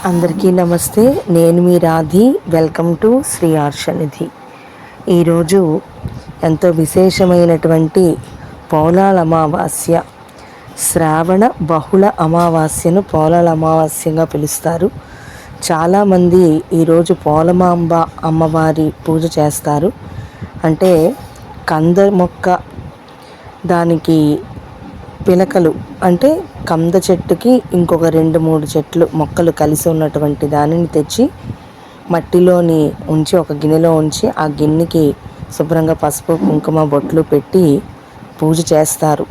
అందరికీ నమస్తే. నేను మీ రాధి. Welcome to Sri Arshanidhi. ఈరోజు ఎంతో విశేషమైనటువంటి పోలాల అమావాస్య, శ్రావణ బహుళ అమావాస్యను పోలాల అమావాస్యగా పిలుస్తారు. చాలామంది ఈరోజు పోలమాంబ అమ్మవారి పూజ చేస్తారు. అంటే కంద మొక్క, దానికి పిలకలు అంటే కంద చెట్టుకి ఇంకొక 2-3 చెట్లు మొక్కలు కలిసి ఉన్నటువంటి దానిని తెచ్చి మట్టిలోని ఉంచి, ఒక గిన్నెలో ఉంచి, ఆ గిన్నెకి శుభ్రంగా పసుపు కుంకుమ బొట్లు పెట్టి పూజ చేస్తారు.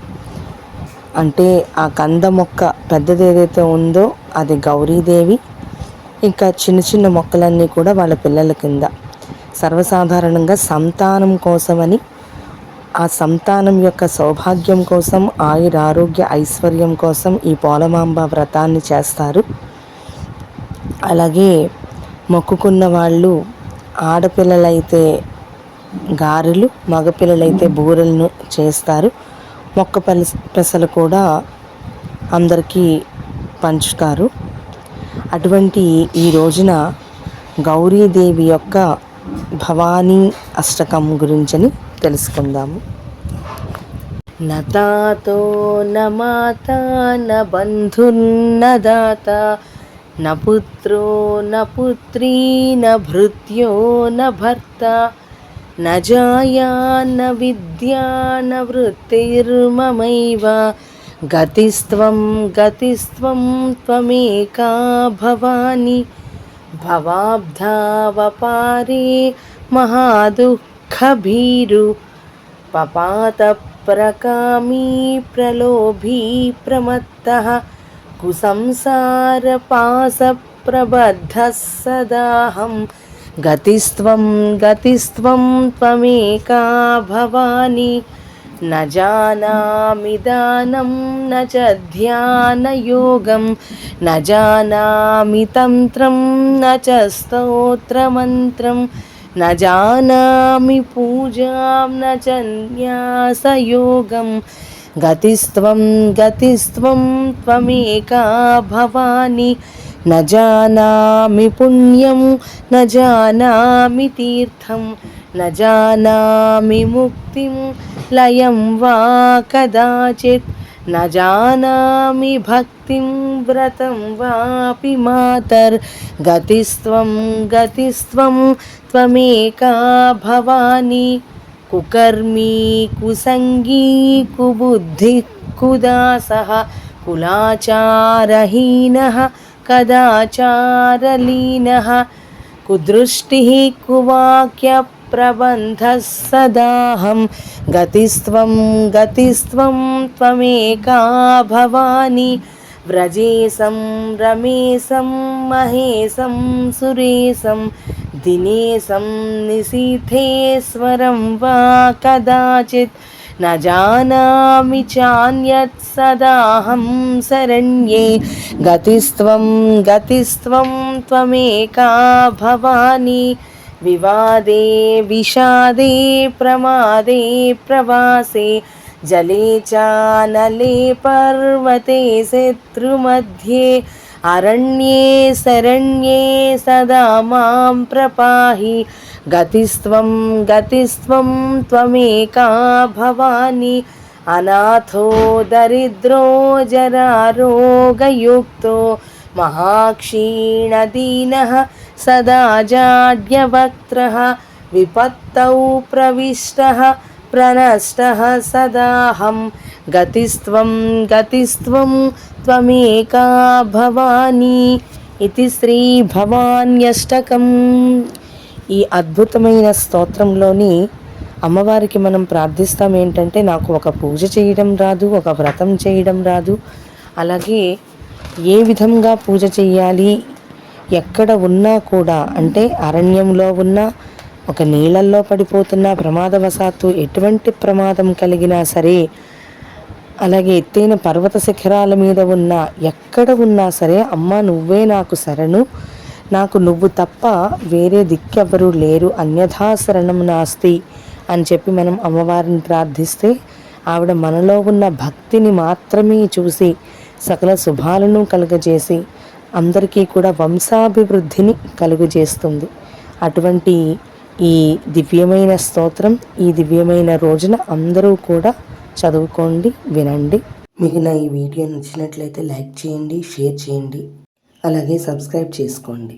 అంటే ఆ కంద మొక్క పెద్దది ఏదైతే ఉందో అది గౌరీదేవి, ఇంకా చిన్న చిన్న మొక్కలన్నీ కూడా వాళ్ళ పిల్లల కింద. సర్వసాధారణంగా సంతానం కోసమని, ఆ సంతానం యొక్క సౌభాగ్యం కోసం, ఆరోగ్య ఐశ్వర్యం కోసం ఈ పోలమాంబ వ్రతాన్ని చేస్తారు. అలాగే మొక్కుకున్న వాళ్ళు ఆడపిల్లలైతే గారెలు, మగపిల్లలైతే బూరెలను చేస్తారు. మొక్క పెసలు కూడా అందరికీ పంచుతారు. అటువంటి ఈ రోజున గౌరీదేవి యొక్క భవానీ అష్టకం గురించని తెలుసుకుందాము. నతాతో న మాత న బంధుర్న దాత న పుత్రో న పుత్రీ న భృత్యో న భర్త న జాయా న విద్యా న వృత్తిర్మమైవ గతిస్త్వం గతిస్త్వం త్వమేకా భవాని భవాబ్ధావపారే మహాదుఃఖభీరు పపాత ప్రకామీ ప్రలోభీ ప్రమత్తః కుసంసార పాస ప్రబద్ధః సదాహం గతిస్త్వం గతిస్త్వం త్వమేకా భవాని న జానామి దానం న చ ధ్యానయోగం న జానామి తంత్రం న చ స్తోత్రమంత్రం న జానామి పూజాం న చ న్యాసయోగం గతిస్త్వం గతిస్త్వం త్వమేకా భవాని న జానామి పుణ్యం న జానామి తీర్థం న జానామి ముక్తిం లయం వా కదాచిత్ న జానామి భక్తిం వ్రతం వాపి మాతర్ గతిస్త్వం గతిస్త్వం త్వమేకా భవాని కుకర్మీ కుసంగీ కుబుద్ధి కుదాసః కులాచారహీనః కదాచారలీనః కుదృష్టిః కువాక్య ప్రబంధః సదాహం గతిస్త్వం గతిస్త్వం త్వమేకా భవాని వ్రజేశం రమేశం మహేశం సురేశం దినేశం నిశీథేశ్వరం వా కదాచిత్ న జానామి చాన్యత్ సదాహం శరణ్యే గతిస్త్వం గతిస్త్వం త్వమేకా భవాని వివాదే విషాదే ప్రమాదే ప్రవాసే జలే చానలే పర్వతే శత్రుమధ్యే అరణ్యే శరణ్యే సదా మాం ప్రపాహి గతిస్త్వం గతిస్త్వం త్వమేకా భవాని అనాథో దరిద్రో జరారోగయుక్తో మహాక్షీణదీనః సదా జాడ్యవక్త్రః విపత్తౌ ప్రవిష్టః ప్రణష్టః సదాహం గతిస్త్వం గతిస్త్వం త్వమేకా భవాని. ఇది శ్రీ భవాన్యష్టకం. ఈ అద్భుతమైన స్తోత్రంలోని అమ్మవారికి మనం ప్రార్థిస్తాం ఏంటంటే, నాకు ఒక పూజ చేయడం రాదు, ఒక వ్రతం చేయడం రాదు, అలాగే ఏ విధంగా పూజ చేయాలి, ఎక్కడ ఉన్నా కూడా, అంటే అరణ్యంలో ఉన్నా, ఒక నీళ్ళల్లో పడిపోతున్నా, ప్రమాదవశాత్తు ఎటువంటి ప్రమాదం కలిగినా సరే, అలాగే ఎత్తైన పర్వత శిఖరాల మీద ఉన్నా, ఎక్కడ ఉన్నా సరే, అమ్మ నువ్వే నాకు శరణు, నాకు నువ్వు తప్ప వేరే దిక్కెవ్వరూ లేరు, అన్యథా శరణం నాస్తి అని చెప్పి మనం అమ్మవారిని ప్రార్థిస్తే ఆవిడ మనలో ఉన్న భక్తిని మాత్రమే చూసి సకల శుభాలను కలుగజేసి అందరికీ కూడా వంశాభివృద్ధిని కలుగజేస్తుంది. అటువంటి ఈ దివ్యమైన స్తోత్రం ఈ దివ్యమైన రోజున అందరూ కూడా చదువుకోండి, వినండి. మీకు నా ఈ వీడియో నచ్చినట్లయితే లైక్ చేయండి, షేర్ చేయండి, అలాగే సబ్స్క్రైబ్ చేసుకోండి.